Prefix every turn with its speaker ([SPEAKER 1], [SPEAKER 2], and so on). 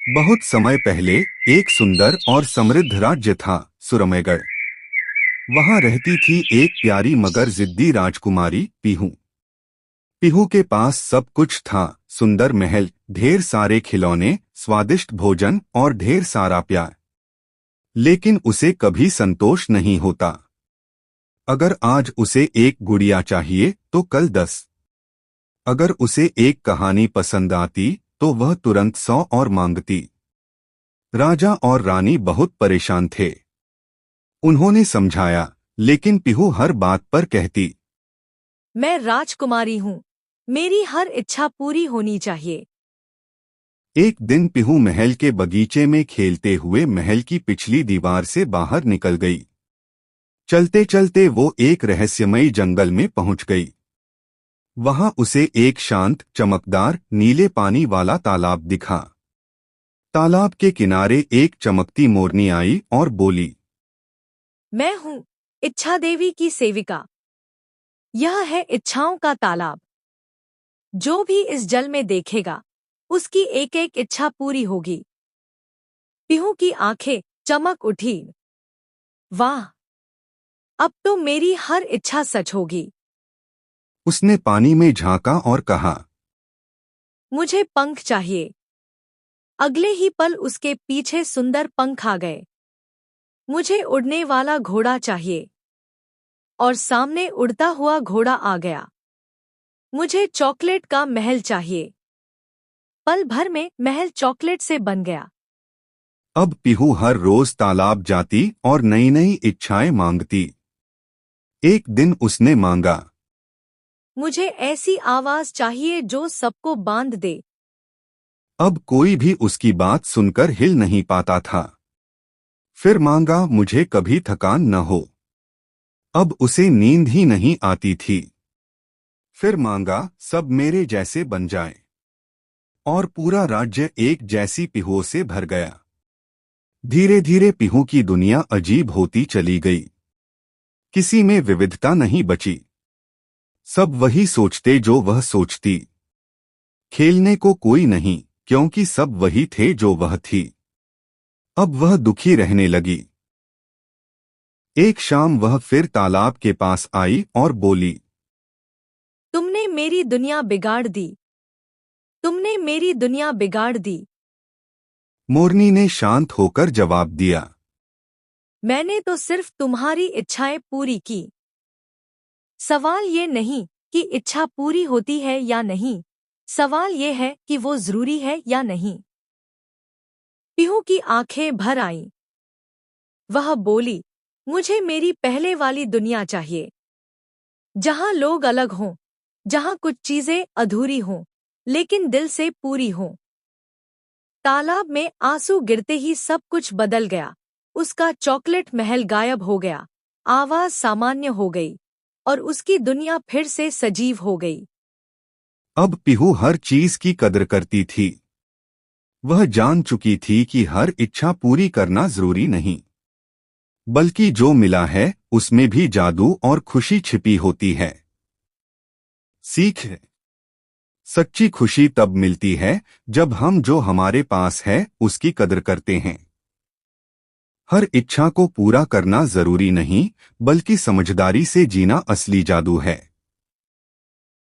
[SPEAKER 1] बहुत समय पहले एक सुंदर और समृद्ध राज्य था, सुरमेगढ़। वहां रहती थी एक प्यारी मगर जिद्दी राजकुमारी पीहू। पीहू के पास सब कुछ था, सुंदर महल, ढेर सारे खिलौने, स्वादिष्ट भोजन और ढेर सारा प्यार। लेकिन उसे कभी संतोष नहीं होता। अगर आज उसे एक गुड़िया चाहिए तो कल 10। अगर उसे एक कहानी पसंद आती तो वह तुरंत 100 और मांगती। राजा और रानी बहुत परेशान थे। उन्होंने समझाया, लेकिन पीहू हर बात पर कहती,
[SPEAKER 2] मैं राजकुमारी हूँ, मेरी हर इच्छा पूरी होनी चाहिए।
[SPEAKER 1] एक दिन पीहू महल के बगीचे में खेलते हुए महल की पिछली दीवार से बाहर निकल गई। चलते चलते वो एक रहस्यमयी जंगल में पहुंच गई। वहां उसे एक शांत, चमकदार, नीले पानी वाला तालाब दिखा। तालाब के किनारे एक चमकती मोरनी आई और बोली,
[SPEAKER 2] मैं हूँ इच्छा देवी की सेविका। यह है इच्छाओं का तालाब। जो भी इस जल में देखेगा, उसकी एक एक इच्छा पूरी होगी। पीहू की आंखें चमक उठी। वाह, अब तो मेरी हर इच्छा सच होगी।
[SPEAKER 1] उसने पानी में झांका और कहा,
[SPEAKER 2] मुझे पंख चाहिए। अगले ही पल उसके पीछे सुंदर पंख आ गए। मुझे उड़ने वाला घोड़ा चाहिए। और सामने उड़ता हुआ घोड़ा आ गया। मुझे चॉकलेट का महल चाहिए। पल भर में महल चॉकलेट से बन गया।
[SPEAKER 1] अब पीहू हर रोज तालाब जाती और नई नई इच्छाएं मांगती। एक दिन उसने मांगा,
[SPEAKER 2] मुझे ऐसी आवाज चाहिए जो सबको बांध दे।
[SPEAKER 1] अब कोई भी उसकी बात सुनकर हिल नहीं पाता था। फिर मांगा, मुझे कभी थकान न हो। अब उसे नींद ही नहीं आती थी। फिर मांगा, सब मेरे जैसे बन जाए। और पूरा राज्य एक जैसी पीहुओं से भर गया। धीरे धीरे पीहू की दुनिया अजीब होती चली गई। किसी में विविधता नहीं बची। सब वही सोचते जो वह सोचती। खेलने को कोई नहीं, क्योंकि सब वही थे जो वह थी। अब वह दुखी रहने लगी। एक शाम वह फिर तालाब के पास आई और बोली,
[SPEAKER 2] तुमने मेरी दुनिया बिगाड़ दी। तुमने मेरी दुनिया बिगाड़ दी।
[SPEAKER 1] मोरनी ने शांत होकर जवाब दिया,
[SPEAKER 2] मैंने तो सिर्फ तुम्हारी इच्छाएं पूरी की। सवाल ये नहीं कि इच्छा पूरी होती है या नहीं, सवाल ये है कि वो जरूरी है या नहीं। पीहू की आंखें भर आईं। वह बोली, मुझे मेरी पहले वाली दुनिया चाहिए। जहां लोग अलग हों, जहां कुछ चीजें अधूरी हों, लेकिन दिल से पूरी हों। तालाब में आंसू गिरते ही सब कुछ बदल गया। उसका चॉकलेट महल गायब हो गया। आवाज सामान्य हो गई और उसकी दुनिया फिर से सजीव हो गई।
[SPEAKER 1] अब पीहू हर चीज की कदर करती थी। वह जान चुकी थी कि हर इच्छा पूरी करना जरूरी नहीं, बल्कि जो मिला है उसमें भी जादू और खुशी छिपी होती है। सीख, सच्ची खुशी तब मिलती है जब हम जो हमारे पास है उसकी कदर करते हैं। हर इच्छा को पूरा करना जरूरी नहीं, बल्कि समझदारी से जीना असली जादू है।